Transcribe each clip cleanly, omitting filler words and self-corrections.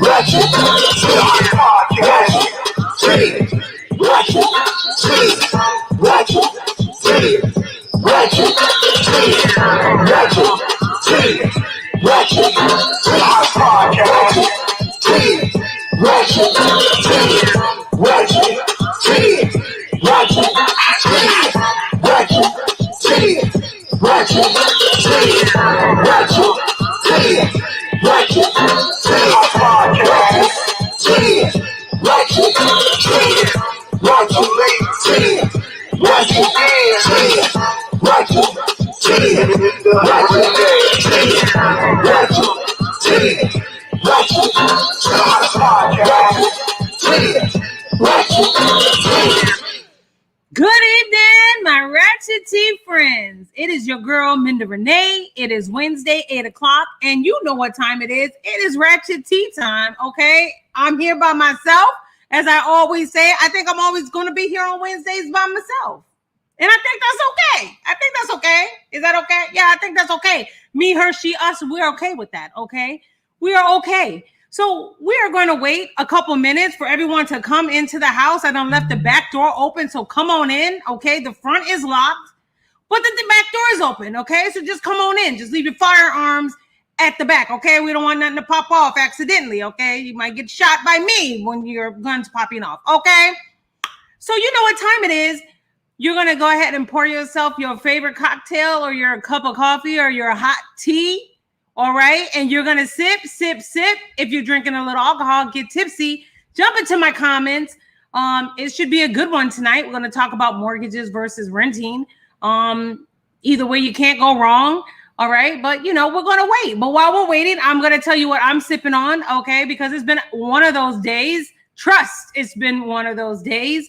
Ratchet Tea. Ratchet Tea. Ratchet Tea. Ratchet Tea. Ratchet Tea. Ratchet Tea. Ratchet Tea. Ratchet Tea. Ratchet Tea. Ratchet Tea. Ratchet Tea. Ratchet Tea. Ratchet Tea. Ratchet Tea. Ratchet Tea. Ratchet Tea. Ratchet Tea. Ratchet Tea. Good evening, my Ratchet Tea friends. It is your girl, Menda Renee. It is Wednesday, 8 o'clock, and you know what time it is. It is Ratchet Tea time, okay? I'm here by myself. As I always say, I think I'm always going to be here on Wednesdays by myself. And I think that's okay. I think that's okay. Is that okay? Yeah, I think that's okay. Me, her, she, us, we're okay with that, okay? We are okay. So we are going to wait a couple minutes for everyone to come into the house. I done left the back door open, so come on in, okay? The front is locked, but the back door is open, okay? So just come on in. Just leave your firearms at the back, okay? We don't want nothing to pop off accidentally, okay? You might get shot by me when your gun's popping off, okay? So you know what time it is. You're going to go ahead and pour yourself your favorite cocktail or your cup of coffee or your hot tea. All right. And you're going to sip, sip, sip. If you're drinking a little alcohol, get tipsy. Jump into my comments. It should be a good one tonight. We're going to talk about mortgages versus renting. Either way, you can't go wrong. All right. But, you know, we're going to wait. But while we're waiting, I'm going to tell you what I'm sipping on. OK, because it's been one of those days. Trust, it's been one of those days.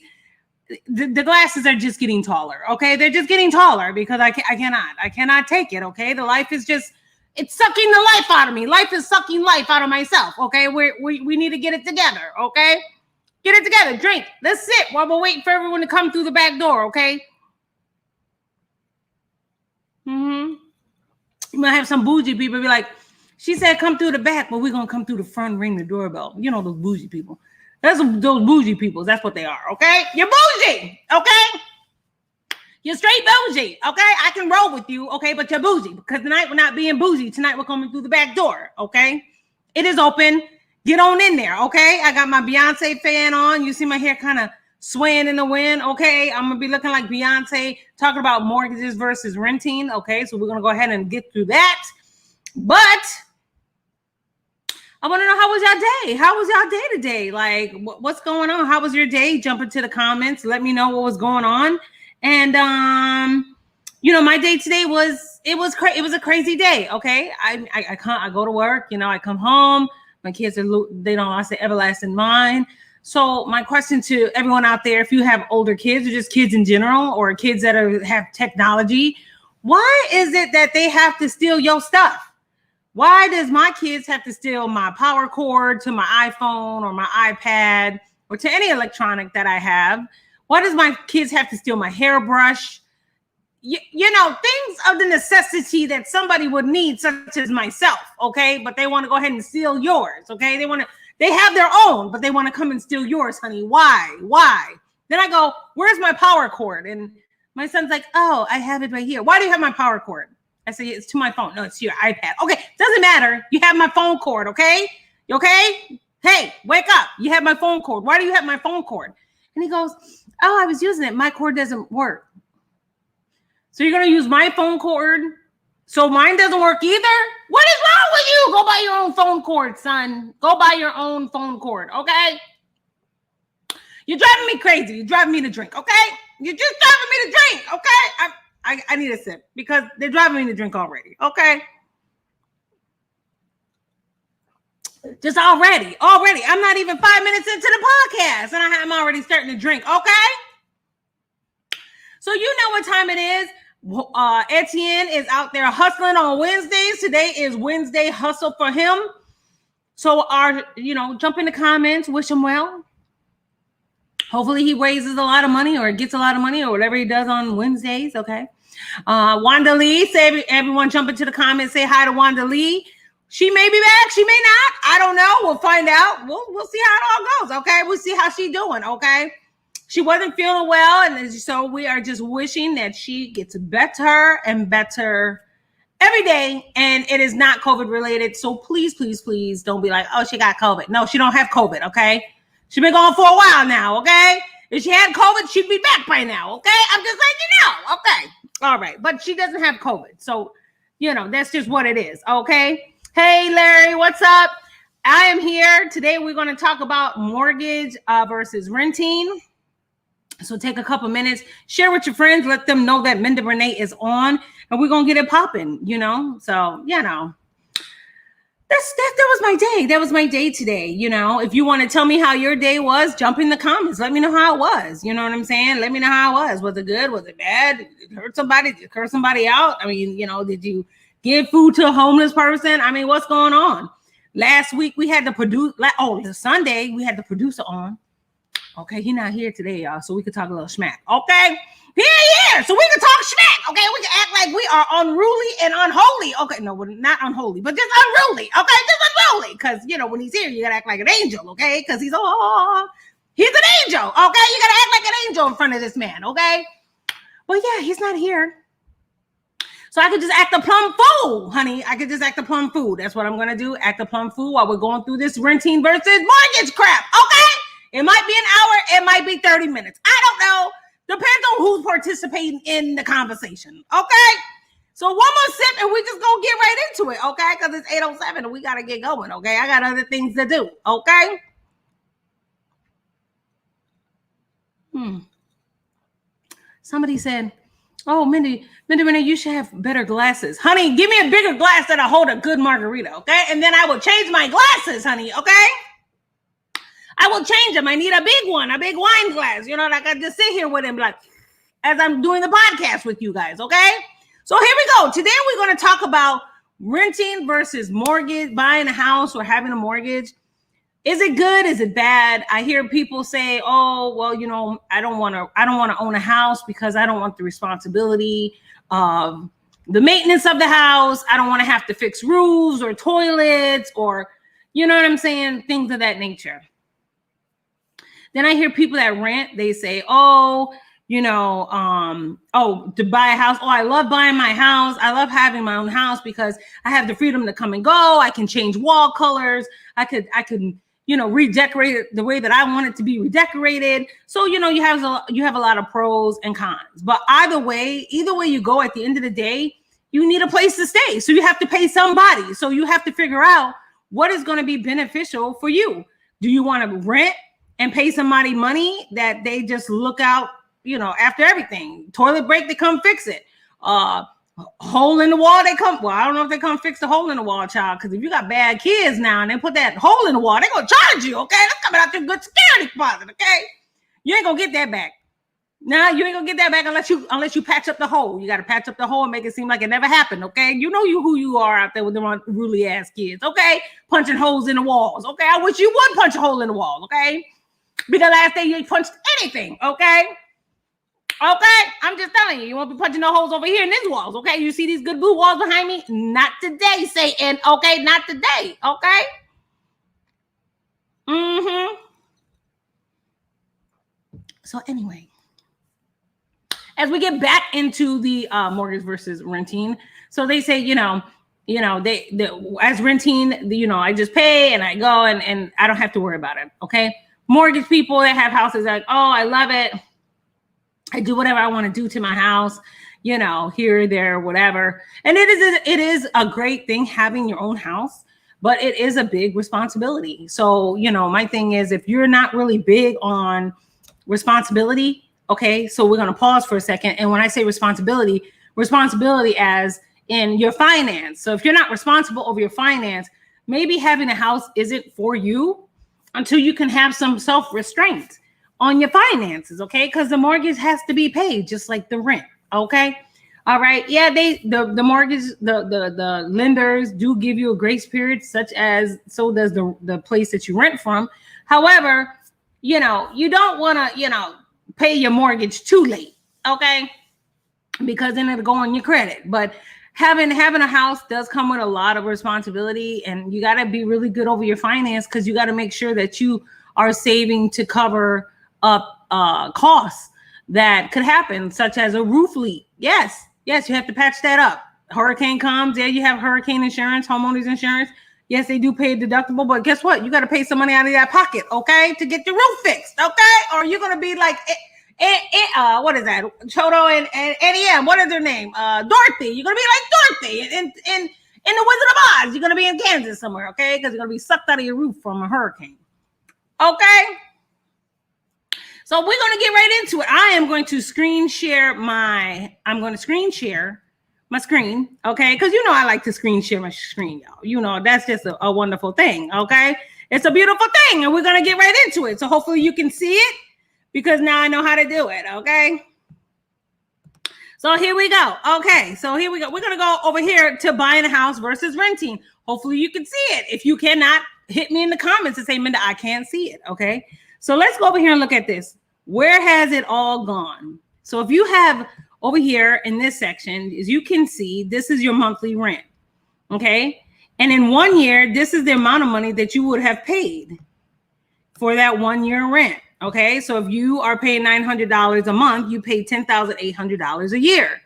The glasses are just getting taller. OK, they're just getting taller because I cannot take it. OK, the life is just. It's sucking the life out of me. Life is sucking life out of myself. Okay, we need to get it together. Okay, get it together. Drink. Let's sit while we're waiting for everyone to come through the back door. Okay. You might have some bougie people be like, she said come through the back, but we're gonna come through the front and ring the doorbell. You know those bougie people. Those bougie people. That's what they are. Okay, you're bougie. Okay. You're straight bougie, okay? I can roll with you, okay? But you're bougie because tonight we're not being bougie. Tonight we're coming through the back door, okay? It is open. Get on in there, okay? I got my Beyonce fan on. You see my hair kind of swaying in the wind, okay? I'm going to be looking like Beyonce talking about mortgages versus renting, okay? So we're going to go ahead and get through that. But I want to know, how was your day? How was your day today? Like, what's going on? How was your day? Jump into the comments. Let me know what was going on. And, you know, my day today was a crazy day. Okay. I go to work, you know, I come home, my kids they don't lost their everlasting mind. So my question to everyone out there, if you have older kids or just kids in general, or kids that have technology, why is it that they have to steal your stuff? Why does my kids have to steal my power cord to my iPhone or my iPad or to any electronic that I have? Why does my kids have to steal my hairbrush? You know, things of the necessity that somebody would need, such as myself, okay? But they want to go ahead and steal yours, okay? They have their own, but they want to come and steal yours, honey. Why? Then I go, where's my power cord? And my son's like, oh, I have it right here. Why do you have my power cord? I say, it's to my phone. No, it's to your iPad. Okay, doesn't matter. You have my phone cord, okay? You okay? Hey, wake up. You have my phone cord. Why do you have my phone cord? And he goes, oh, I was using it. My cord doesn't work. So you're going to use my phone cord so mine doesn't work either? What is wrong with you? Go buy your own phone cord, son. Go buy your own phone cord, okay? You're driving me crazy. You're driving me to drink, okay? You're just driving me to drink, okay? I need a sip because they're driving me to drink already, okay? Just already. I'm not even 5 minutes into the podcast and I'm already starting to drink, okay? So you know what time it is. Etienne is out there hustling on Wednesdays. Today is Wednesday hustle for him. So jump in the comments, wish him well. Hopefully he raises a lot of money or gets a lot of money or whatever he does on Wednesdays, okay? Wanda Lee, say everyone jump into the comments, say hi to Wanda Lee. She may be back. She may not. I don't know. We'll find out. We'll see how it all goes. Okay. We'll see how she's doing. Okay. She wasn't feeling well. And so we are just wishing that she gets better and better every day. And it is not COVID related. So please, please, please don't be like, oh, she got COVID. No, she don't have COVID. Okay. She's been gone for a while now. Okay. If she had COVID, she'd be back by now. Okay. I'm just letting you know. Okay. All right. But she doesn't have COVID. So, that's just what it is. Okay. Hey, Larry, what's up? I am here. Today, we're going to talk about mortgage versus renting. So take a couple minutes, share with your friends, let them know that Menda Renee is on, and we're going to get it popping, So, that was my day. That was my day today. If you want to tell me how your day was, jump in the comments. Let me know how it was. You know what I'm saying? Let me know how it was. Was it good? Was it bad? Did it hurt somebody? Did it curse somebody out? I mean, did you give food to a homeless person? I mean, what's going on? Last week we had the Sunday we had the producer on. Okay, he's not here today, y'all, so we could talk a little smack. Okay, here, so we can talk smack. Okay, we can act like we are unruly and unholy. Okay, no, we're not unholy, but just unruly. Okay, just unruly, because when he's here, you gotta act like an angel. Okay, because he's an angel. Okay, you gotta act like an angel in front of this man. Okay, well, yeah, he's not here. So I could just act a plum fool, honey. I could just act a plum fool. That's what I'm going to do. Act a plum fool while we're going through this renting versus mortgage crap. Okay? It might be an hour. It might be 30 minutes. I don't know. Depends on who's participating in the conversation. Okay? So one more sip and we just going to get right into it. Okay? Because it's 8:07 and we got to get going. Okay? I got other things to do. Okay? Somebody said, oh, Menda Renee, you should have better glasses. Honey, give me a bigger glass that'll hold a good margarita, okay? And then I will change my glasses, honey, okay? I will change them. I need a big one, a big wine glass. Like I just sit here with him like as I'm doing the podcast with you guys, okay? So here we go. Today we're going to talk about renting versus mortgage, buying a house or having a mortgage. Is it good? Is it bad? I hear people say, oh, well, I don't want to own a house because I don't want the responsibility of the maintenance of the house. I don't want to have to fix roofs or toilets or, you know what I'm saying? Things of that nature. Then I hear people that rent, they say, to buy a house. Oh, I love buying my house. I love having my own house because I have the freedom to come and go. I can change wall colors. I could redecorate it the way that I want it to be redecorated. So, you have a lot of pros and cons. But either way you go, at the end of the day, you need a place to stay. So you have to pay somebody. So you have to figure out what is going to be beneficial for you. Do you want to rent and pay somebody money that they just look out, after everything? Toilet break, they come fix it. Hole in the wall, they come. Well, I don't know if they come fix the hole in the wall, child. Because if you got bad kids now and they put that hole in the wall, they're gonna charge you. Okay, that's coming out your good security deposit. Okay, you ain't gonna get that back. Nah, you ain't gonna get that back unless you patch up the hole. You got to patch up the hole and make it seem like it never happened. Okay, who you are out there with them unruly ass kids. Okay, punching holes in the walls. Okay, I wish you would punch a hole in the wall. Okay, be the last day you punched anything. Okay. Okay, I'm just telling you, you won't be punching no holes over here in these walls, okay? You see these good blue walls behind me? Not today, Satan, okay? Not today, okay? So anyway, as we get back into the mortgage versus renting, so they say, as renting, I just pay and I go and I don't have to worry about it, okay? Mortgage people that have houses like, oh, I love it. I do whatever I want to do to my house, here, there, whatever. And it is a great thing having your own house, but it is a big responsibility. So, my thing is, if you're not really big on responsibility, okay, so we're going to pause for a second. And when I say responsibility as in your finance. So if you're not responsible over your finance, maybe having a house isn't for you until you can have some self-restraint on your finances, okay? Because the mortgage has to be paid just like the rent, okay? All right. Yeah, the mortgage, the lenders do give you a grace period, so does the place that you rent from. However, you don't want to, pay your mortgage too late, okay? Because then it'll go on your credit. But having a house does come with a lot of responsibility, and you got to be really good over your finance, because you got to make sure that you are saving to cover up costs that could happen, such as a roof leak. Yes, you have to patch that up. Hurricane comes, you have hurricane insurance, homeowners insurance. Yes, they do pay a deductible, but guess what? You got to pay some money out of that pocket, okay, to get your roof fixed, okay? Or you're gonna be like, what is that? Chodo and NEM. What is their name? Dorothy. You're gonna be like Dorothy in the Wizard of Oz. You're gonna be in Kansas somewhere, okay? Because you're gonna be sucked out of your roof from a hurricane, okay? So we're gonna get right into it. I am going to screen share my screen, okay? Because you know I like to screen share my screen, y'all. You know, that's just a wonderful thing, okay? It's a beautiful thing, and we're gonna get right into it. So hopefully you can see it, because now I know how to do it, okay? So here we go. Okay, so here we go. We're gonna go over here to buying a house versus renting. Hopefully you can see it. If you cannot, hit me in the comments and say, Menda, I can't see it, okay? So let's go over here and look at this. Where has it all gone? So if you have over here in this section, as you can see, this is your monthly rent, okay? And in 1 year, this is the amount of money that you would have paid for that 1 year rent, okay? So if you are paying $900 a month, you pay $10,800 a year.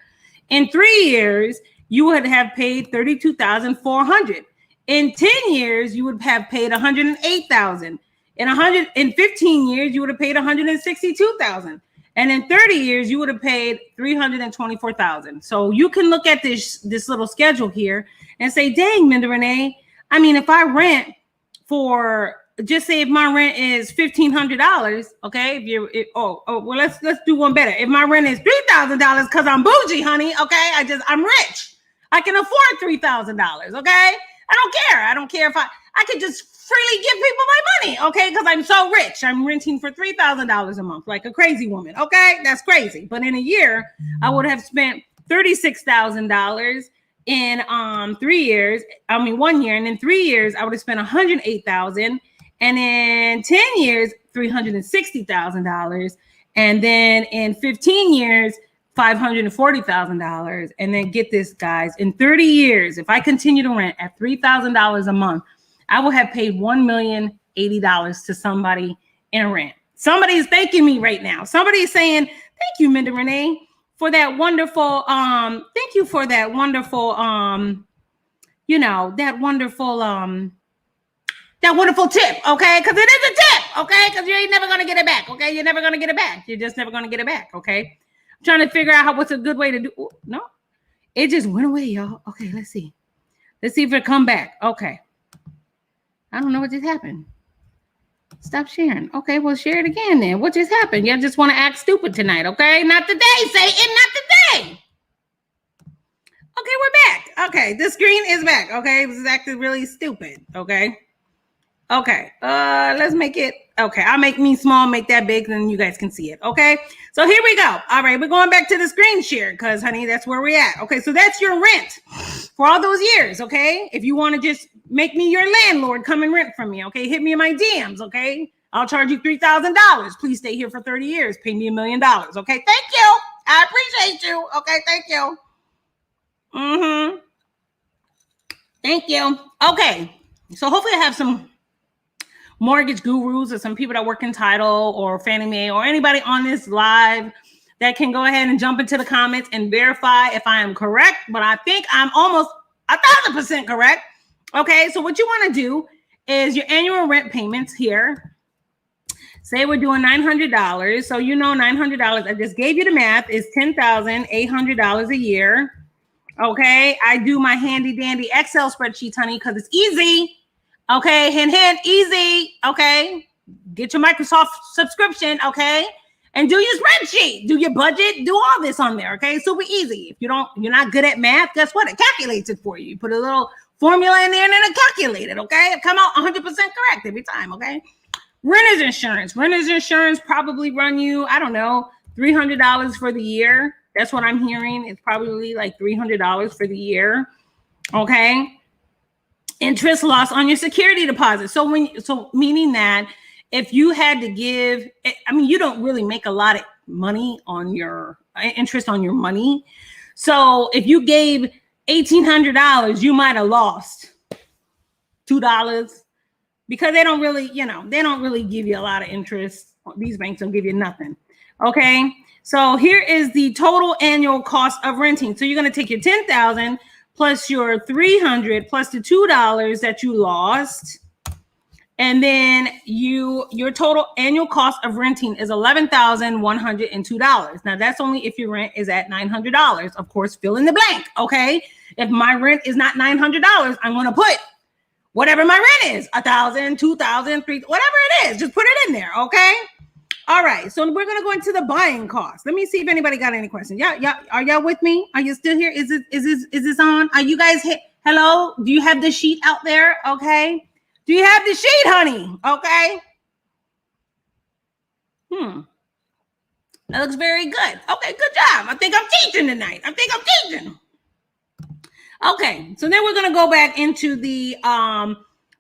In 3 years, you would have paid $32,400. In 10 years, you would have paid $108,000. In 15 years, you would have paid $162,000. And in 30 years, you would have paid $324,000. So you can look at this little schedule here and say, dang, Menda Renee, I mean, if I rent for, just say if my rent is $1,500, okay, well, let's do one better. If my rent is $3,000, because I'm bougie, honey, okay, I'm rich. I can afford $3,000, okay? I don't care if I could just freely give people my money, okay? Because I'm so rich. I'm renting for $3,000 a month, like a crazy woman, okay? That's crazy. But in a year, I would have spent $36,000 in 3 years. 1 year, and in 3 years, I would have spent $108,000, and in 10 years, $360,000, and then in 15 years, $540,000. And then get this, guys, in 30 years, if I continue to rent at $3,000 a month, I will have paid $1,080,000 to somebody in rent. Somebody's thanking me right now. Somebody's saying, thank you, Menda Renee, for that wonderful, thank you for that wonderful, that wonderful tip, okay? Because it is a tip, okay? Because you ain't never going to get it back, okay? You're never going to get it back. You're just never going to get it back, okay? I'm trying to figure out what's a good way to do. Ooh, no, it just went away, y'all. Okay, let's see. Let's see if it come back. Okay. I don't know what just happened. Stop sharing. Okay, well, share it again then. What just happened? Y'all just want to act stupid tonight, okay? Not today, Satan, not today. Okay, we're back. Okay, the screen is back. Okay, this is acting really stupid. Okay. Okay, let's make it. Okay, I'll make me small, make that big, then you guys can see it. Okay, so here we go. All right, we're going back to the screen share because, honey, that's where we're at. Okay, so that's your rent for all those years. Okay, if you want to just make me your landlord, come and rent from me. Okay, hit me in my DMs. Okay, I'll charge you $3,000. Please stay here for 30 years. Pay me $1 million. Okay, thank you. I appreciate you. Okay, thank you. Thank you. Okay, so hopefully I have some mortgage gurus or some people that work in title or Fannie Mae or anybody on this live that can go ahead and jump into the comments and verify if I am correct. But I think I'm almost 1,000% correct. Okay, so what you want to do is your annual rent payments here. Say we're doing $900. So you know $900, I just gave you the math, is $10,800 a year. Okay, I do my handy dandy Excel spreadsheet, honey, because it's easy. Okay, hint, easy. Okay, get your Microsoft subscription. Okay, and do your spreadsheet, do your budget, do all this on there. Okay, super easy. If you're not good at math, guess what? It calculates it for you. You put a little formula in there and then it calculates it. Okay, it come out 100% correct every time. Okay, renter's insurance probably run you, I don't know, $300 for the year. That's what I'm hearing. It's probably like $300 for the year. Okay. Interest loss on your security deposit. So meaning that if you had to give, you don't really make a lot of money on your interest on your money. So if you gave $1,800, you might have lost $2 because they don't really, they don't really give you a lot of interest. These banks don't give you nothing. Okay. So here is the total annual cost of renting. So you're going to take your $10,000 plus your $300 plus the $2 that you lost. And then your total annual cost of renting is $11,102. Now that's only if your rent is at $900. Of course, fill in the blank. Okay. If my rent is not $900, I'm going to put whatever my rent is, $1,000, $2,000, $3,000, whatever it is, just put it in there. Okay. All right, so we're gonna go into the buying cost. Let me see if anybody got any questions. Yeah, are y'all with me? Are you still here? Is this on? Are you guys hello? Do you have the sheet out there? Okay. Do you have the sheet, honey? Okay. That looks very good. Okay, good job. I think I'm teaching tonight. Okay, so then we're gonna go back into the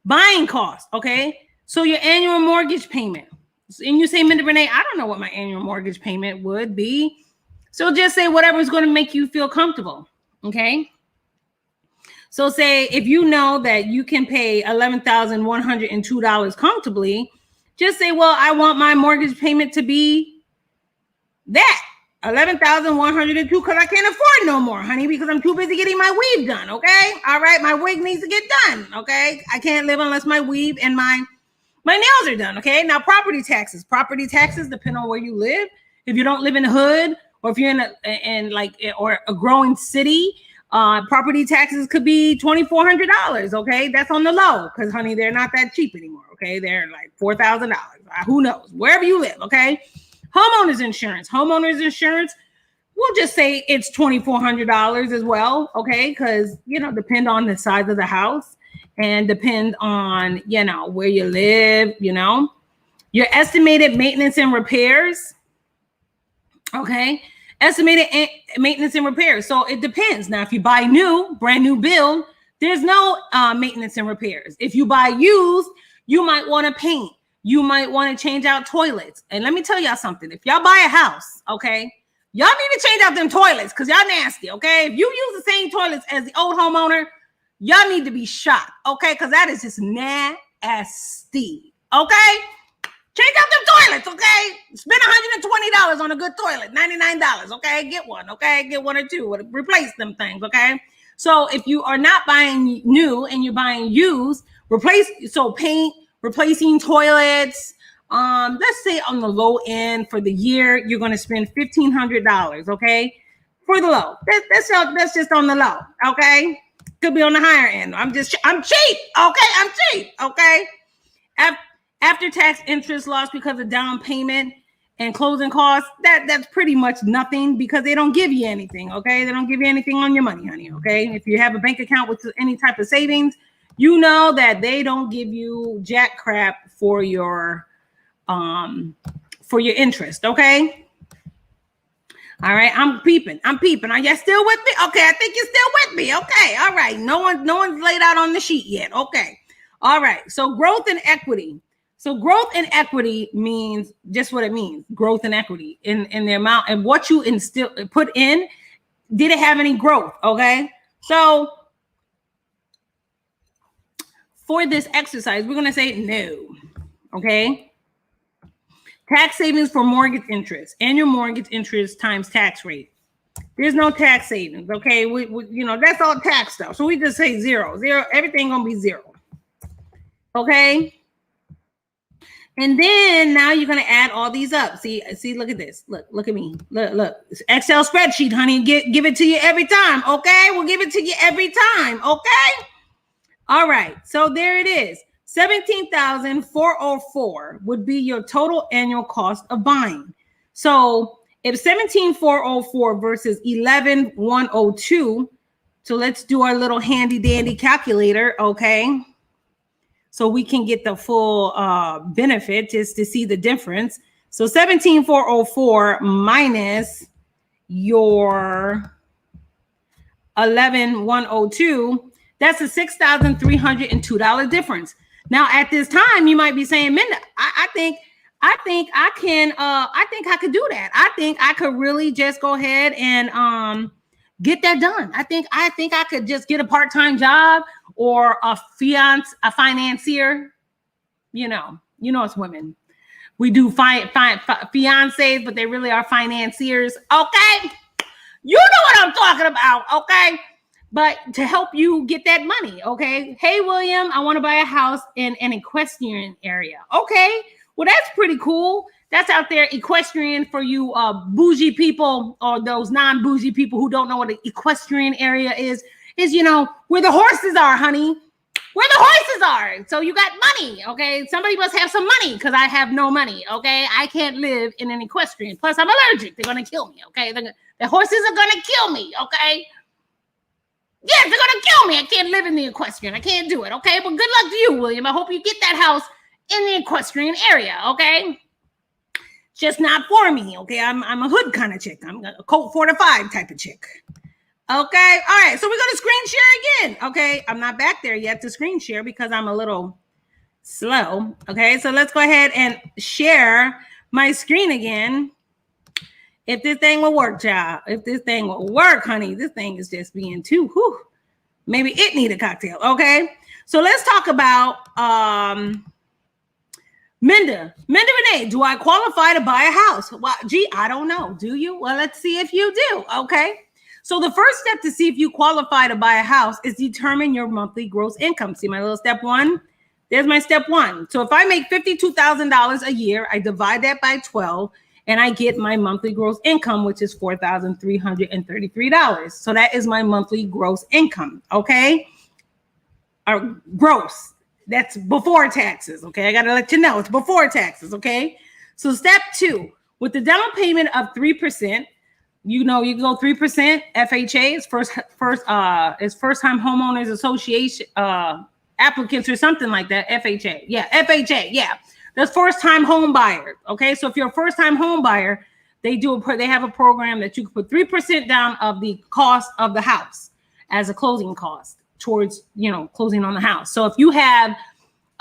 buying cost. Okay, so your annual mortgage payment. And you say, Menda Renee, I don't know what my annual mortgage payment would be. So just say whatever's going to make you feel comfortable. Okay. So say if you know that you can pay $11,102 comfortably, just say, well, I want my mortgage payment to be that $11,102 because I can't afford no more, honey, because I'm too busy getting my weave done. Okay. All right. My wig needs to get done. Okay. I can't live unless my weave and my nails are done. Okay. Now, property taxes depend on where you live. If you don't live in the hood, or if you're in a growing city, property taxes could be $2,400. Okay. That's on the low because, honey, they're not that cheap anymore. Okay. They're like $4,000. Who knows? Wherever you live. Okay. Homeowners insurance, we'll just say it's $2,400 as well. Okay. Because, depend on the size of the house. And depend on, where you live, your estimated maintenance and repairs. Okay. Estimated maintenance and repairs. So it depends. Now, if you buy brand new build, there's no maintenance and repairs. If you buy used, you might want to paint. You might want to change out toilets. And let me tell y'all something. If y'all buy a house, okay, y'all need to change out them toilets because y'all nasty. Okay. If you use the same toilets as the old homeowner, y'all need to be shocked, okay? Because that is just nasty, okay? Change out them toilets, okay? Spend $120 on a good toilet, $99, okay? Get one, okay? Get one or two, replace them things, okay? So if you are not buying new and you're buying used, paint, replacing toilets, let's say on the low end for the year, you're going to spend $1,500, okay? For the low, that's just on the low, okay? Could be on the higher end. I'm cheap. Okay. I'm cheap. Okay. After tax interest loss because of down payment and closing costs, that's pretty much nothing because they don't give you anything. Okay. They don't give you anything on your money, honey. Okay. If you have a bank account with any type of savings, you know that they don't give you jack crap for your interest. Okay. All right, I'm peeping. Are y'all still with me? Okay, I think you're still with me. Okay, all right. No one's laid out on the sheet yet. Okay, all right. So growth and equity. So growth and equity means just what it means. Growth and equity in the amount and what you put in. Did it have any growth? Okay, so for this exercise, we're gonna say no. Okay. Tax savings for mortgage interest, annual mortgage interest times tax rate. There's no tax savings, okay? We that's all tax stuff. So we just say zero, everything gonna be zero, okay? And then now you're gonna add all these up. See, look at this. Look at me. Look. It's Excel spreadsheet, honey. Give it to you every time, okay? We'll give it to you every time, okay? All right, so there it is. $17,404 would be your total annual cost of buying. So if $17,404 versus $11,102, so let's do our little handy dandy calculator, okay? So we can get the full benefit just to see the difference. So $17,404 minus your $11,102, that's a $6,302 difference. Now, at this time, you might be saying, Menda, I think I could do that. I think I could really just go ahead and, get that done. I think I could just get a part-time job or a financier. You know it's women. We do fiancés, but they really are financiers. Okay. You know what I'm talking about. Okay. But to help you get that money. Okay. Hey, William, I want to buy a house in an equestrian area. Okay. Well, that's pretty cool. That's out there, equestrian, for you bougie people or those non-bougie people who don't know what an equestrian area is where the horses are, honey. Where the horses are. So you got money, okay? Somebody must have some money because I have no money, okay? I can't live in an equestrian. Plus, I'm allergic. They're going to kill me, okay? The horses are going to kill me, okay? Yes, they're going to kill me. I can't live in the equestrian. I can't do it, okay? But good luck to you, William. I hope you get that house in the equestrian area, okay? Just not for me, okay? I'm a hood kind of chick. I'm a Colt 45 type of chick. Okay. All right. So we're going to screen share again. Okay. I'm not back there yet to screen share because I'm a little slow. Okay. So let's go ahead and share my screen again. If this thing will work, child. If this thing will work, honey, this thing is just being too, maybe it need a cocktail. Okay. So let's talk about Menda Renee. Do I qualify to buy a house? Well, gee, I don't know. Do you? Well, let's see if you do. Okay. So the first step to see if you qualify to buy a house is determine your monthly gross income. See my little step one? There's my step one. So if I make $52,000 a year, I divide that by 12 and I get my monthly gross income, which is $4,333. So that is my monthly gross income, okay? Or gross. That's before taxes, okay? I got to let you know it's before taxes, okay? So step two, with the down payment of 3%, you can go 3%. FHA is first time homeowners association applicants or something like that. FHA, yeah. That's first time home buyer. Okay, so if you're a first time home buyer, they have a program that you can put 3% down of the cost of the house as a closing cost towards closing on the house. So if you have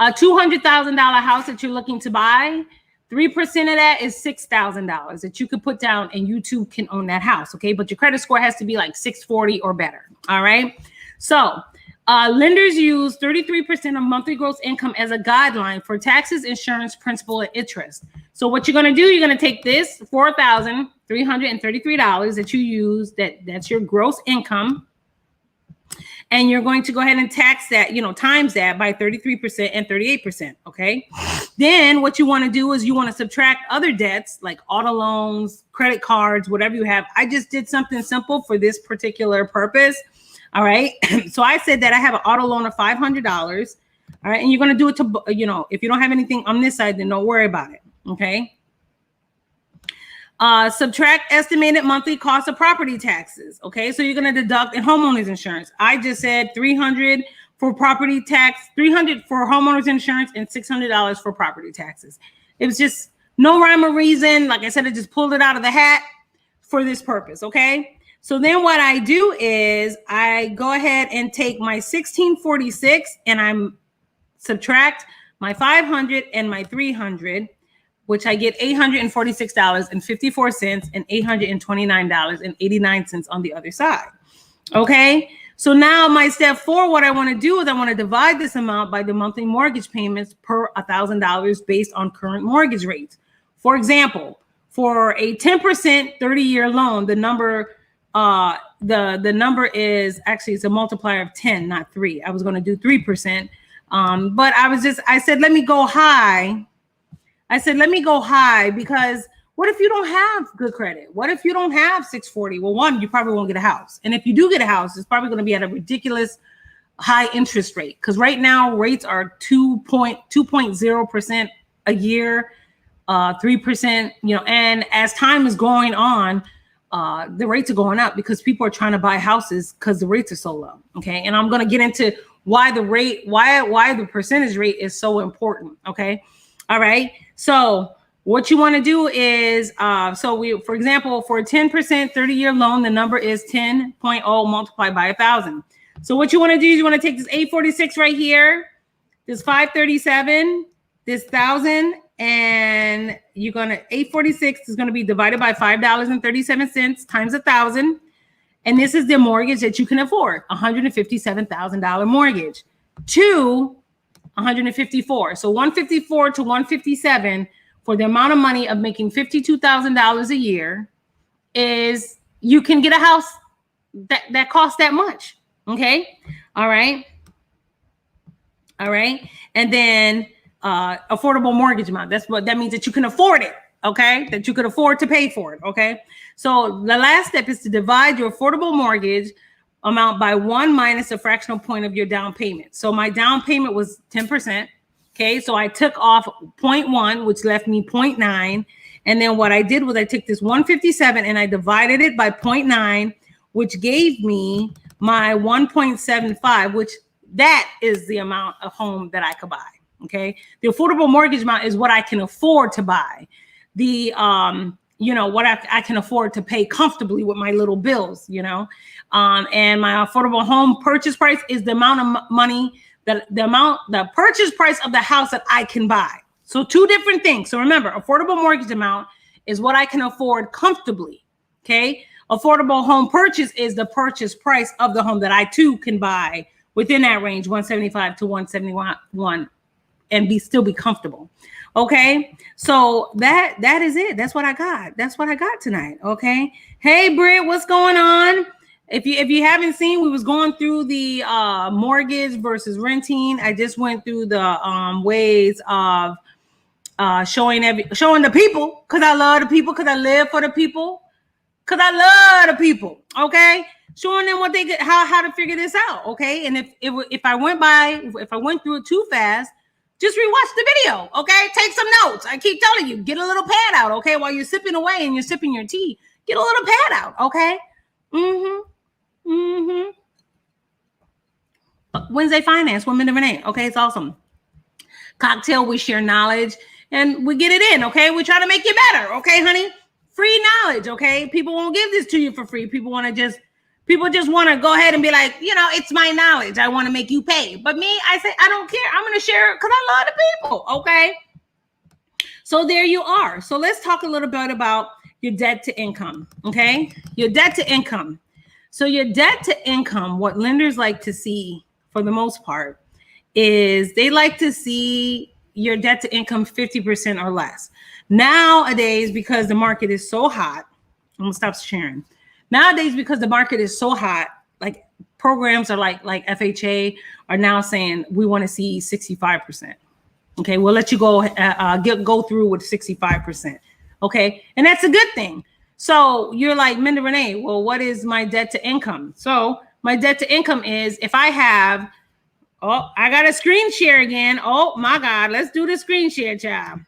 a $200,000 house that you're looking to buy, 3% of that is $6,000 that you could put down and you too can own that house, okay? But your credit score has to be like 640 or better, all right? So lenders use 33% of monthly gross income as a guideline for taxes, insurance, principal, and interest. So what you're gonna do, you're gonna take this $4,333 that you use, that's your gross income, and you're going to go ahead and tax that, times that by 33% and 38%, okay? Then what you want to do is you want to subtract other debts like auto loans, credit cards, whatever you have. I just did something simple for this particular purpose, all right? So I said that I have an auto loan of $500, all right? And you're going to do it to, if you don't have anything on this side, then don't worry about it, okay? Subtract estimated monthly cost of property taxes. Okay, so you're going to deduct in homeowners insurance. I just said $300 for property tax, $300 for homeowners insurance, and $600 for property taxes. It was just no rhyme or reason. Like I said, I just pulled it out of the hat for this purpose. Okay, so then what I do is I go ahead and take my 1646 and I'm subtract my 500 and my 300. Which I get $846.54 and $829.89 on the other side. Okay, so now my step 4, what I want to do is I want to divide this amount by the monthly mortgage payments per $1,000 based on current mortgage rates. For example, for a 10% 30-year loan, the number is actually, it's a multiplier of 10, not 3. I was going to do 3%, but I said let me go high. Because what if you don't have good credit? What if you don't have 640? Well, one, you probably won't get a house. And if you do get a house, it's probably going to be at a ridiculous high interest rate. Because right now rates are 2.0% a year, 3%, and as time is going on, the rates are going up because people are trying to buy houses because the rates are so low. Okay. And I'm going to get into why the percentage rate is so important. Okay. All right. So what you want to do is, for example, for a 10% 30-year loan, the number is 10.0 multiplied by 1,000. So what you want to do is you want to take this 846 right here, this 537, this 1,000, and you're going to 846 is going to be divided by $5.37 times 1,000. And this is the mortgage that you can afford, $157,000 mortgage to 154. So 154 to 157 for the amount of money of making $52,000 a year is you can get a house that costs that much. Okay. All right. And then affordable mortgage amount. That's what that means, that you can afford it. Okay. That you could afford to pay for it. Okay. So the last step is to divide your affordable mortgage amount by 1 minus a fractional point of your down payment. So my down payment was 10%. Okay. So I took off 0.1, which left me 0.9. And then what I did was I took this 157 and I divided it by 0.9, which gave me my 1.75, which that is the amount of home that I could buy. Okay. The affordable mortgage amount is what I can afford to buy. The, what I can afford to pay comfortably with my little bills, and my affordable home purchase price is the amount of money the purchase price of the house that I can buy. So two different things. So remember, affordable mortgage amount is what I can afford comfortably. Okay. Affordable home purchase is the purchase price of the home that I too can buy within that range, 175 to 171, and still be comfortable. Okay. So that is it. That's what I got. That's what I got tonight. Okay. Hey, Britt, what's going on? If you haven't seen, we was going through the mortgage versus renting. I just went through the ways of showing the people, because I love the people, because I live for the people, because I love the people. Okay, showing them what they get, how to figure this out. Okay, and if I went through it too fast, just rewatch the video. Okay, take some notes. I keep telling you, get a little pad out. Okay, while you're sipping away and you're sipping your tea, get a little pad out. Okay. Wednesday Finance with Menda Renee. Okay, it's awesome. Cocktail, we share knowledge and we get it in. Okay, we try to make you better. Okay, honey, free knowledge. Okay, people won't give this to you for free. People just want to go ahead and be like, it's my knowledge. I want to make you pay. But me, I say, I don't care. I'm going to share it because I love the people. Okay, so there you are. So let's talk a little bit about your debt to income. Okay, your debt to income. So your debt to income, what lenders like to see for the most part is they like to see your debt to income 50% or less. Nowadays, because the market is so hot, I'm gonna stop sharing. Nowadays, because the market is so hot, like programs are like FHA are now saying we want to see 65%. Okay, we'll let you go through with 65%. Okay, and that's a good thing. So you're like, Menda Renee, well, what is my debt to income? So my debt to income is if I have, I got a screen share again. Oh my God, let's do the screen share, child.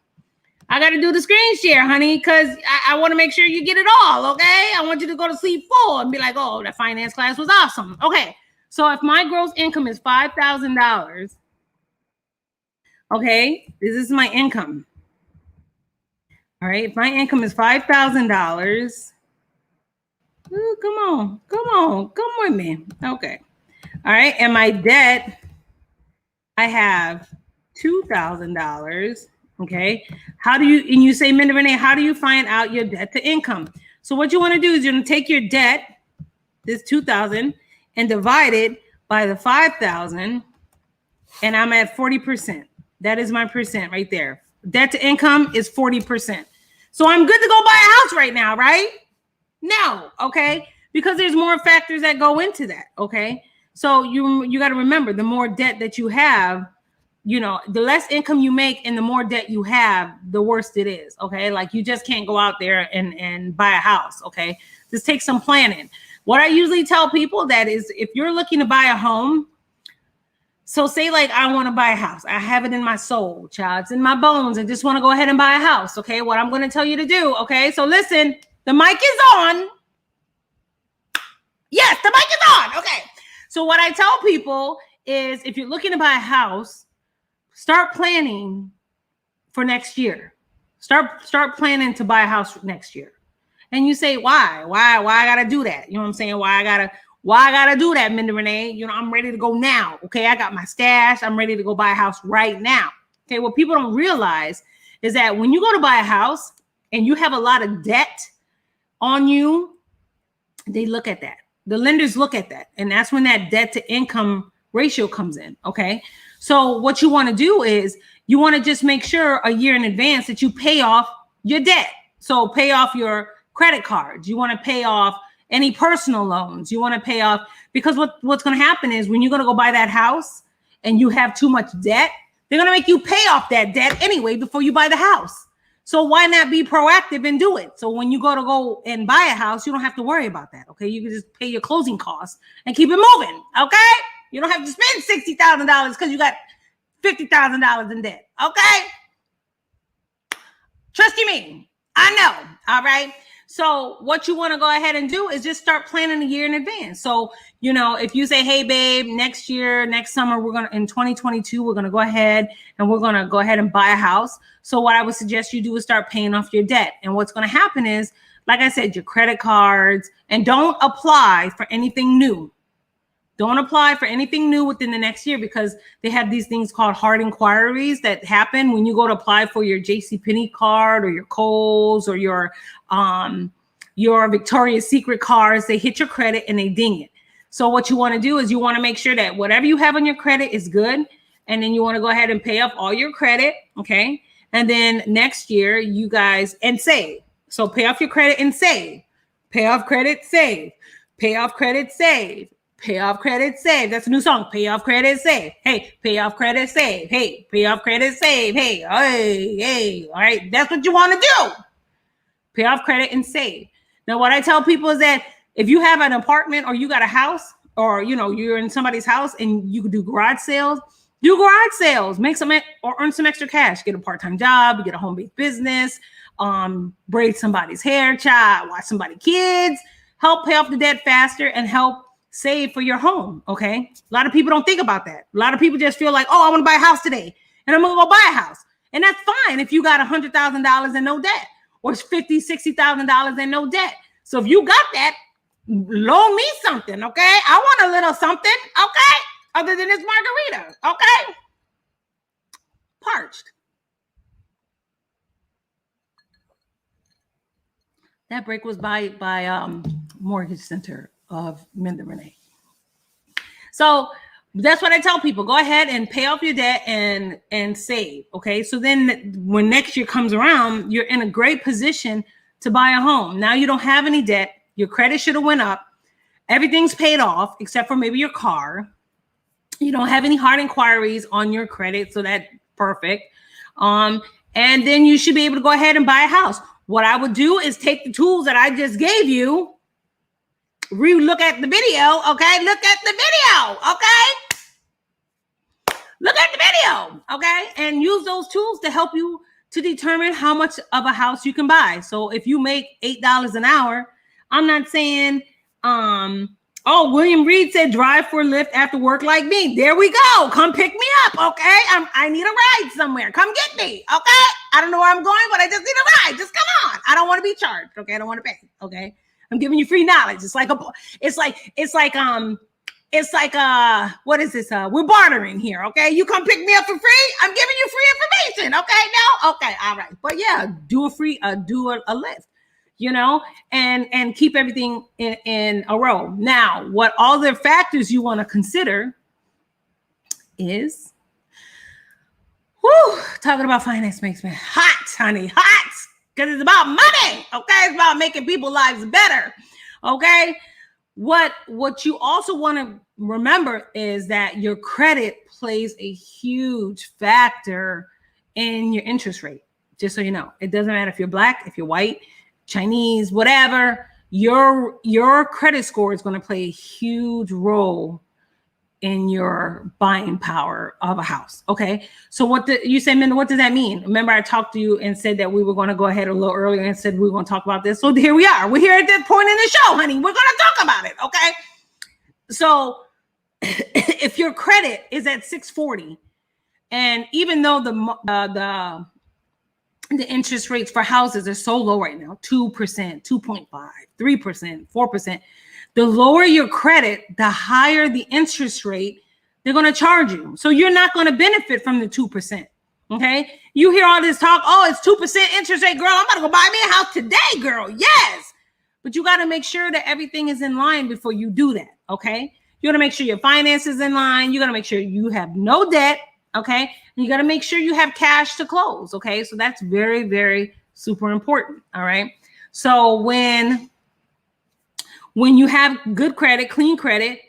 I got to do the screen share, honey, because I want to make sure you get it all. Okay, I want you to go to sleep full and be like, oh, that finance class was awesome. Okay, so if my gross income is $5,000, okay, this is my income. All right, if my income is $5,000, come with me. Okay, all right, and my debt, I have $2,000. Okay, and you say, Menda Renee, how do you find out your debt to income? So what you want to do is you're going to take your debt, this $2,000, and divide it by the $5,000, and I'm at 40%. That is my percent right there. Debt to income is 40%. So I'm good to go buy a house right now, right? No, okay? Because there's more factors that go into that, okay? So you got to remember, the more debt that you have, the less income you make and the more debt you have, the worse it is, okay? Like you just can't go out there and buy a house, okay? This takes some planning. What I usually tell people that is if you're looking to buy a home, so say like I want to buy a house. I have it in my soul, child. It's in my bones. I just want to go ahead and buy a house. Okay. What I'm going to tell you to do. Okay. So listen, the mic is on. Yes, the mic is on. Okay. So what I tell people is if you're looking to buy a house, start planning for next year. Start planning to buy a house next year. And you say, why I got to do that? You know what I'm saying? Why I got to do that, Menda Renee? I'm ready to go now. Okay, I got my stash. I'm ready to go buy a house right now. Okay, what people don't realize is that when you go to buy a house and you have a lot of debt on you, they look at that. The lenders look at that, and that's when that debt to income ratio comes in. Okay. So what you want to do is you want to just make sure a year in advance that you pay off your debt. So pay off your credit cards. You want to pay off any personal loans. You want to pay off, because what's going to happen is when you're going to go buy that house and you have too much debt, they're going to make you pay off that debt anyway before you buy the house. So why not be proactive and do it? So when you go and buy a house, you don't have to worry about that. Okay. You can just pay your closing costs and keep it moving. Okay. You don't have to spend $60,000 because you got $50,000 in debt. Okay. Trust you me. I know. All right. So what you want to go ahead and do is just start planning a year in advance. So, if you say, hey, babe, next summer, in 2022, we're going to go ahead and buy a house. So what I would suggest you do is start paying off your debt. And what's going to happen is, like I said, your credit cards, and don't apply for anything new. Don't apply for anything new within the next year, because they have these things called hard inquiries that happen when you go to apply for your JCPenney card or your Kohl's or your Victoria's Secret cards. They hit your credit and they ding it. So what you want to do is you want to make sure that whatever you have on your credit is good. And then you want to go ahead and pay off all your credit. Okay. And then next year you guys and save. So pay off your credit and save. Pay off credit, save. Pay off credit, save. Pay off credit, save. That's a new song. Pay off credit, save. Hey, pay off credit, save. Hey, pay off credit, save. Hey, hey. All right. That's what you want to do. Pay off credit and save. Now, what I tell people is that if you have an apartment or you got a house, or, you're in somebody's house and you can do garage sales, make some or earn some extra cash, get a part-time job, get a home-based business, braid somebody's hair, watch somebody's kids, help pay off the debt faster, and help save for your home. Okay. A lot of people don't think about that. A lot of people just feel like, oh, I want to buy a house today and I'm going to go buy a house. And that's fine if you got $100,000 and no debt, or $50,000, $60,000 and no debt. So if you got that, loan me something. Okay. I want a little something. Okay. Other than this margarita. Okay. Parched. That break was by Mortgage Center of Menda Renee. So that's what I tell people. Go ahead and pay off your debt and save. Okay. So then when next year comes around, you're in a great position to buy a home. Now you don't have any debt. Your credit should have went up. Everything's paid off except for maybe your car. You don't have any hard inquiries on your credit. So that's perfect. And then you should be able to go ahead and buy a house. What I would do is take the tools that I just gave you, look at the video, okay? Look at the video, okay? Look at the video, okay? And use those tools to help you to determine how much of a house you can buy. So if you make $8 an hour, I'm not saying, William Reed said drive for Lyft after work like me. There we go. Come pick me up, okay? I need a ride somewhere. Come get me, okay? I don't know where I'm going, but I just need a ride. Just come on. I don't want to be charged, okay? I don't want to pay, okay? I'm giving you free knowledge. What is this? We're bartering here, okay? You come pick me up for free. I'm giving you free information, okay? No, okay, all right. But yeah, do a Lyft, and keep everything in a row. Now, what other factors you want to consider is, talking about finance makes me hot, honey, hot. Because it's about money, okay? It's about making people's lives better, okay? What you also want to remember is that your credit plays a huge factor in your interest rate. Just so you know, it doesn't matter if you're Black, if you're white, Chinese, whatever. Your credit score is going to play a huge role in your buying power of a house. Okay. So you say, Menda, what does that mean? Remember, I talked to you and said that we were going to go ahead a little earlier and said we were going to talk about this. So here we are. We're here at this point in the show, honey. We're going to talk about it. Okay. So if your credit is at 640, and even though the interest rates for houses are so low right now, 2%, 2.5, 3%, 4%, the lower your credit, the higher the interest rate they're going to charge you. So you're not going to benefit from the 2%. Okay. You hear all this talk. Oh, it's 2% interest rate, girl. I'm about to go buy me a house today, girl. Yes. but you got to make sure that everything is in line before you do that. Okay. You got to make sure your finances in line. You got to make sure you have no debt. Okay. And you got to make sure you have cash to close. Okay. So that's very, very super important. All right. So when you have good credit, clean credit,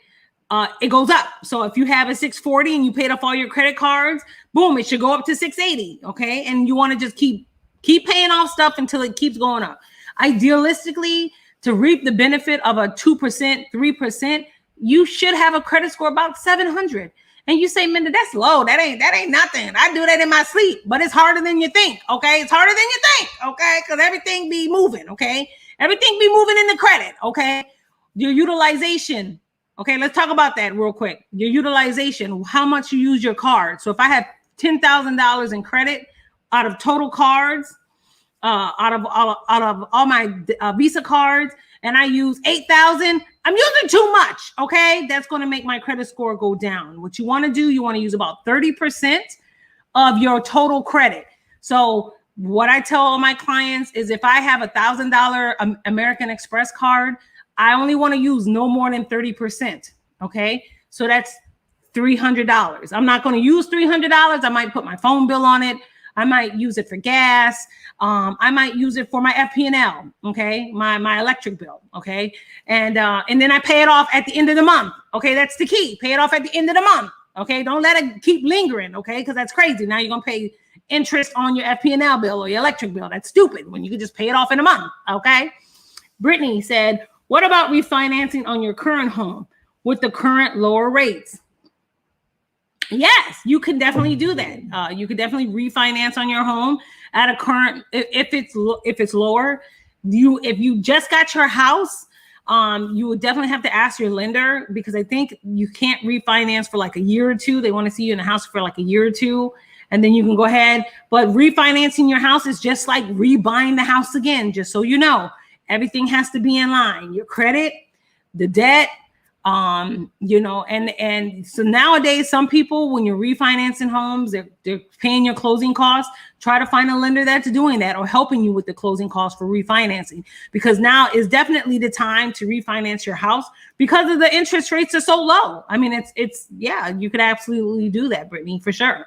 it goes up. So if you have a 640 and you paid off all your credit cards, boom, it should go up to 680. Okay. And you want to just keep paying off stuff until it keeps going up. Idealistically, to reap the benefit of a 2%, 3%, you should have a credit score about 700. And you say, Menda, that's low. That ain't nothing. I do that in my sleep, but it's harder than you think. Okay. It's harder than you think. Okay. Because everything be moving. Okay. Everything be moving in the credit. Okay. Your utilization. Okay. Let's talk about that real quick. Your utilization, how much you use your card. So if I have $10,000 in credit out of total cards, out of all my Visa cards, and I use 8,000, I'm using too much. Okay. That's going to make my credit score go down. What you want to do, you want to use about 30% of your total credit. So what I tell all my clients is if I have $1,000 American Express card, I only want to use no more than 30%. Okay. So that's $300. I'm not going to use $300. I might put my phone bill on it. I might use it for gas. I might use it for my FP&L, okay, my electric bill, okay, and then I pay it off at the end of the month, okay. That's the key. Pay it off at the end of the month, okay. Don't let it keep lingering, okay, because that's crazy. Now you're gonna pay interest on your FP&L bill or your electric bill. That's stupid when you could just pay it off in a month, okay. Brittany said, "What about refinancing on your current home with the current lower rates?" Yes, you can definitely do that. You could definitely refinance on your home at a current, if it's lower. If you just got your house, you would definitely have to ask your lender, because I think you can't refinance for like a year or two. They want to see you in the house for like a year or two, and then you can go ahead. But refinancing your house is just like rebuying the house again. Just so you know, everything has to be in line. Your credit, the debt. And so nowadays, some people, when you're refinancing homes, they're paying your closing costs. Try to find a lender that's doing that or helping you with the closing costs for refinancing, because now is definitely the time to refinance your house because of the interest rates are so low. I mean, yeah, you could absolutely do that, Brittany, for sure.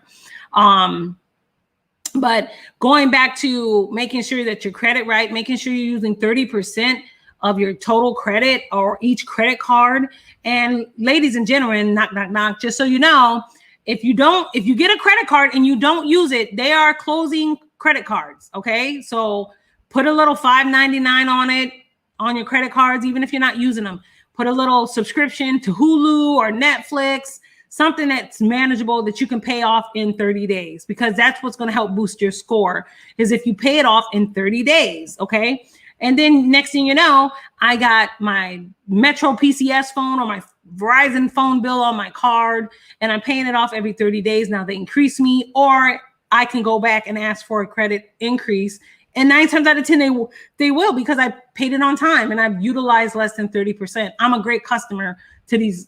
But going back to making sure that your credit right, making sure you're using 30% of your total credit or each credit card. And ladies and gentlemen, knock, knock, knock, just so you know, if you get a credit card and you don't use it, they are closing credit cards. Okay. So put a little $5.99 on it, on your credit cards, even if you're not using them. Put a little subscription to Hulu or Netflix, something that's manageable that you can pay off in 30 days, because that's what's going to help boost your score, is if you pay it off in 30 days. Okay. And then next thing you know, I got my Metro PCS phone or my Verizon phone bill on my card, and I'm paying it off every 30 days. Now they increase me, or I can go back and ask for a credit increase. And 9 times out of 10, they will, because I paid it on time and I've utilized less than 30%. I'm a great customer to these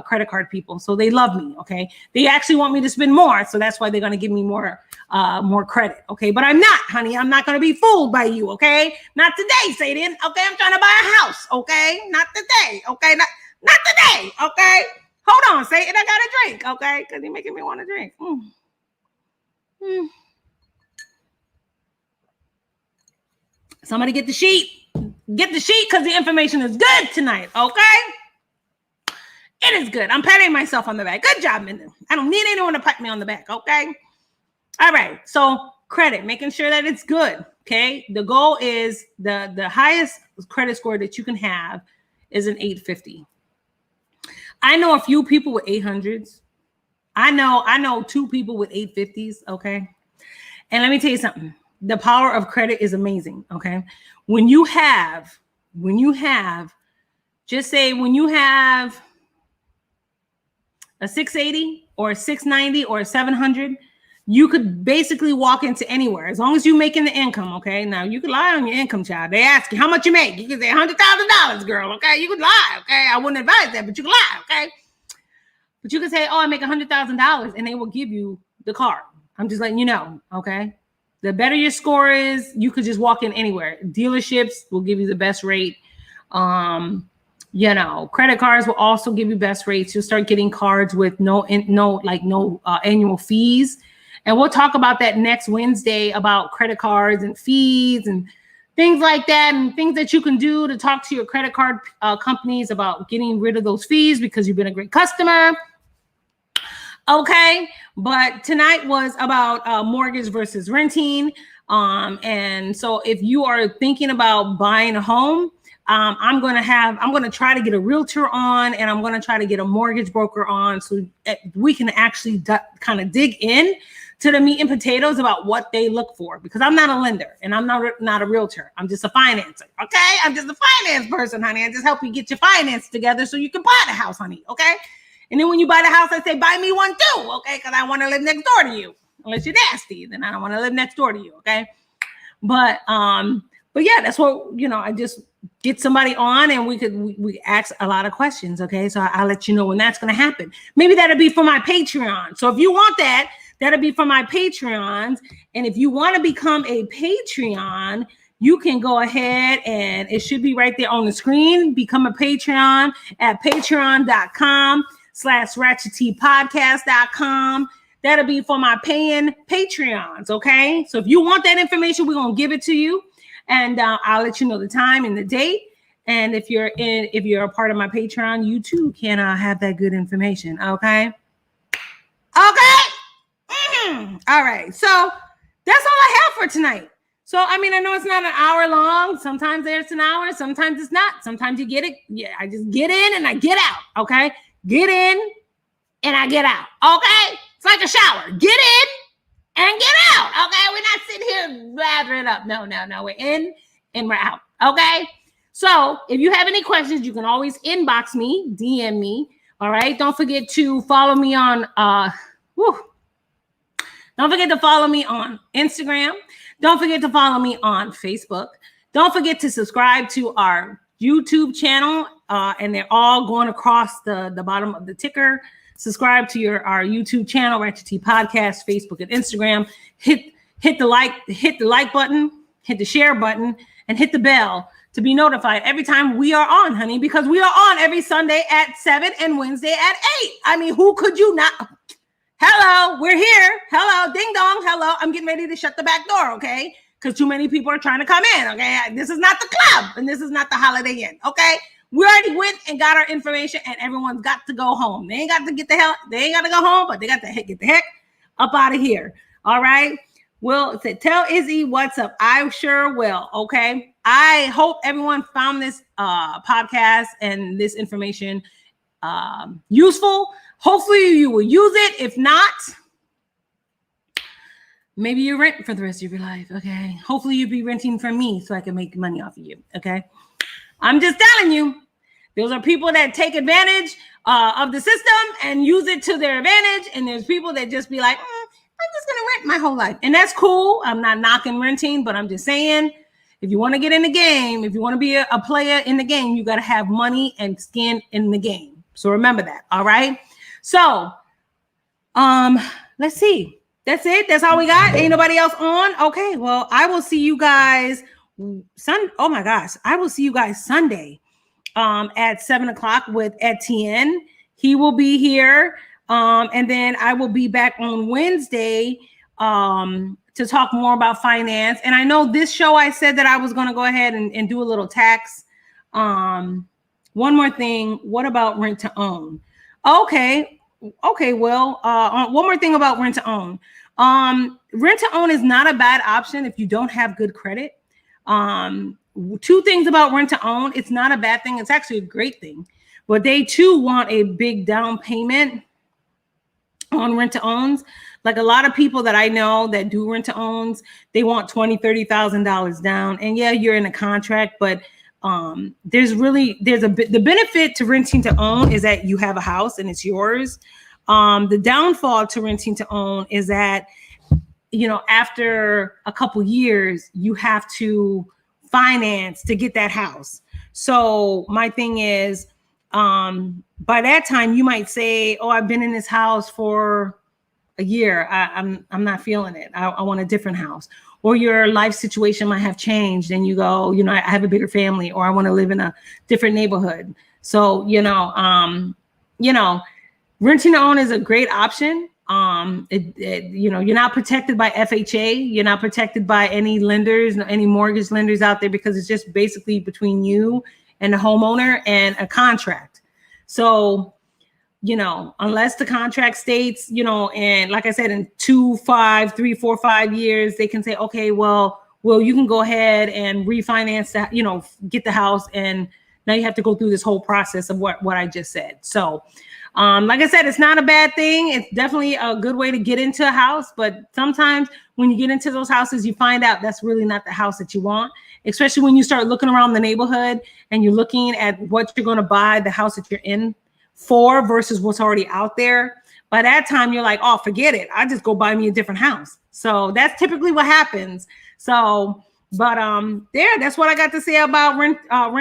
credit card people. So they love me. Okay. They actually want me to spend more. So that's why they're going to give me more credit. Okay. But I'm not, honey. I'm not going to be fooled by you. Okay. Not today, Satan. Okay. I'm trying to buy a house. Okay. Not today. Okay. Not today. Okay. Hold on, Satan. I got a drink. Okay. Because you're making me want to drink. Somebody get the sheet. Get the sheet, because the information is good tonight. Okay. It is good. I'm patting myself on the back. Good job, Menda. I don't need anyone to pat me on the back. Okay. All right. So credit, making sure that it's good. Okay. The goal is the highest credit score that you can have is an 850. I know a few people with 800s. I know 2 people with 850s. Okay. And let me tell you something. The power of credit is amazing. Okay. When you have, just say when you have a 680 or a 690 or a 700, you could basically walk into anywhere as long as you're making the income. Okay. Now you could lie on your income, child. They ask you how much you make. You can say $100,000, girl. Okay. You could lie. Okay. I wouldn't advise that, but you can lie. Okay. But you can say, oh, I make $100,000, and they will give you the card. I'm just letting you know. Okay. The better your score is, you could just walk in anywhere. Dealerships will give you the best rate. Credit cards will also give you best rates. You'll start getting cards with no annual fees. And we'll talk about that next Wednesday about credit cards and fees and things like that, and things that you can do to talk to your credit card companies about getting rid of those fees because you've been a great customer. Okay, but tonight was about mortgage versus renting. And so if you are thinking about buying a home, I'm going to try to get a realtor on, and I'm going to try to get a mortgage broker on, so we can actually kind of dig in to the meat and potatoes about what they look for, because I'm not a lender and I'm not a realtor. I'm just a financer. Okay. I'm just a finance person, honey. I just help you get your finance together so you can buy the house, honey. Okay. And then when you buy the house, I say, buy me one too. Okay. Cause I want to live next door to you. Unless you're nasty, then I don't want to live next door to you. Okay. But yeah, that's what, I just get somebody on and we ask a lot of questions. Okay. So I'll let you know when that's going to happen. Maybe that'll be for my Patreon. So if you want that, that'll be for my Patreons. And if you want to become a Patreon, you can go ahead and it should be right there on the screen. Become a Patreon at patreon.com/ratchettpodcast.com. That'll be for my paying Patreons. Okay. So if you want that information, we're going to give it to you. And I'll let you know the time and the date. And if you're a part of my Patreon, you too can have that good information. Okay. Okay. All right. So that's all I have for tonight. So, I know it's not an hour long. Sometimes there's an hour. Sometimes it's not. Sometimes you get it. Yeah. I just get in and I get out. Okay. Get in and I get out. Okay. It's like a shower. Get in and get out. Okay. We're not sitting here blathering up. No. We're in and we're out. Okay. So if you have any questions, you can always inbox me, DM me. All right. Don't forget to follow me on, don't forget to follow me on Instagram. Don't forget to follow me on Facebook. Don't forget to subscribe to our YouTube channel. And they're all going across the bottom of the ticker. Subscribe to our YouTube channel, Ratchet T Podcast, Facebook and Instagram. Hit the like button, hit the share button, and hit the bell to be notified every time we are on, honey, because we are on every Sunday at 7 and Wednesday at 8. Who could you not? Hello, we're here. Hello, ding dong. Hello, I'm getting ready to shut the back door, okay? Because too many people are trying to come in, okay? This is not the club, and this is not the Holiday Inn, okay? We already went and got our information, and everyone's got to go home. They ain't got to they ain't got to go home, but they got to get the heck up out of here, all right? Well, tell Izzy what's up. I sure will, okay? I hope everyone found this podcast and this information useful. Hopefully you will use it. If not, maybe you rent for the rest of your life. Okay. Hopefully you'll be renting from me so I can make money off of you. Okay. I'm just telling you, those are people that take advantage of the system and use it to their advantage. And there's people that just be like, I'm just going to rent my whole life. And that's cool. I'm not knocking renting, but I'm just saying, if you want to get in the game, if you want to be a player in the game, you got to have money and skin in the game. So remember that. All right. So, let's see. That's it. That's all we got. Ain't nobody else on. Okay. Well, I will see you guys oh my gosh. I will see you guys Sunday, at 7:00 with Etienne. He will be here. And then I will be back on Wednesday, to talk more about finance. And I know this show, I said that I was going to go ahead and do a little tax. One more thing. What about rent to own? Okay. Well, one more thing about rent to own. Rent to own is not a bad option if you don't have good credit. Two things about rent to own. It's not a bad thing. It's actually a great thing, but they too want a big down payment on rent to owns. Like a lot of people that I know that do rent to owns, they want $20,000, $30,000 down. And yeah, you're in a contract, but the benefit to renting to own is that you have a house and it's yours. The downfall to renting to own is that, after a couple years, you have to finance to get that house. So my thing is, by that time you might say, oh, I've been in this house for a year. I'm not feeling it. I want a different house. or your life situation might have changed and you go, you know, I have a bigger family, or I want to live in a different neighborhood. So, you know, renting to own is a great option. You know, you're not protected by FHA. You're not protected by any lenders, any mortgage lenders out there, because it's just basically between you and the homeowner and a contract. So, you know, unless the contract states, you know, and like I said, in 2, 5, 3, 4, 5 years, they can say, okay, well, you can go ahead and refinance that, you know, get the house. And now you have to go through this whole process of what I just said. So, like I said, it's not a bad thing. It's definitely a good way to get into a house. But sometimes when you get into those houses, you find out that's really not the house that you want, especially when you start looking around the neighborhood and you're looking at what you're going to buy, the house that you're in for versus what's already out there. By that time, you're like, oh, forget it. I just go buy me a different house. So that's typically what happens. So, but that's what I got to say about rent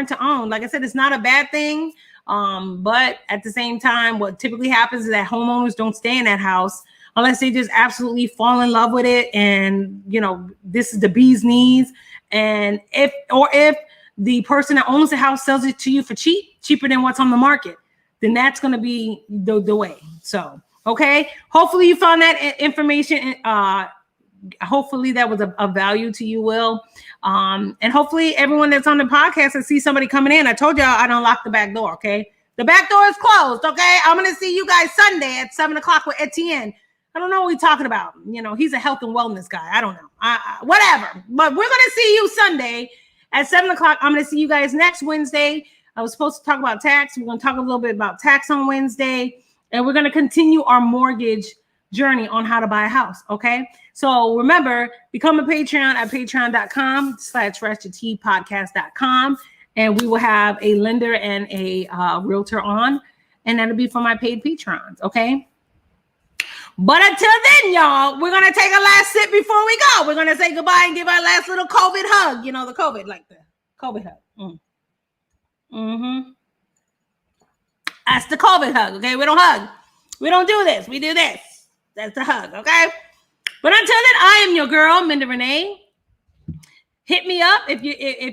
to own. Like I said, it's not a bad thing. But at the same time, what typically happens is that homeowners don't stay in that house unless they just absolutely fall in love with it. And, you know, this is the bee's knees. And if the person that owns the house sells it to you for cheaper than what's on the market, then that's going to be the way. So, okay. Hopefully you found that information. Hopefully that was a value to you, Will. And hopefully everyone that's on the podcast, I see somebody coming in. I told y'all I don't lock the back door. Okay. The back door is closed. Okay. I'm going to see you guys Sunday at 7:00 with Etienne. I don't know what we're talking about. You know, he's a health and wellness guy. I don't know. Whatever. But we're going to see you Sunday at 7:00. I'm going to see you guys next Wednesday. I was supposed to talk about tax. We're going to talk a little bit about tax on Wednesday. And we're going to continue our mortgage journey on how to buy a house. Okay. So remember, become a Patreon at patreon.com/ratchettpodcast.com. And we will have a lender and a realtor on. And that'll be for my paid patrons. Okay. But until then, y'all, we're going to take a last sip before we go. We're going to say goodbye and give our last little COVID hug. You know, the COVID, like the COVID hug. That's the COVID hug. Okay. We don't hug. We don't do this. We do this. That's the hug. Okay. But until then, I am your girl, Menda Renee. Hit me up if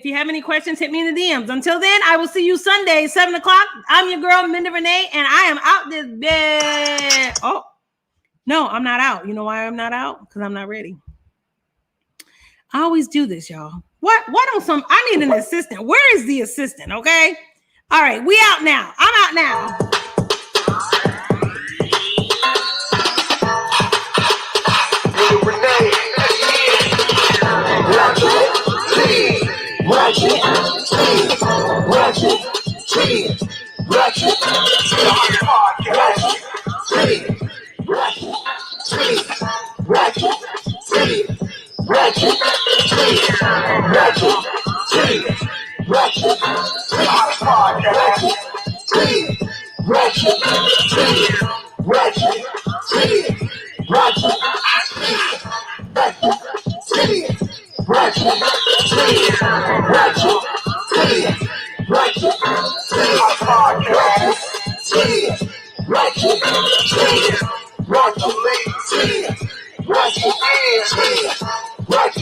you have any questions. Hit me in the DMs. Until then, I will see you Sunday, 7:00. I'm your girl, Menda Renee, and I am out this bed. Oh no, I'm not out. You know why I'm not out? Because I'm not ready. I always do this, y'all. Why don't I need an assistant. Where is the assistant? Okay. All right, we out now. I'm out now. Rock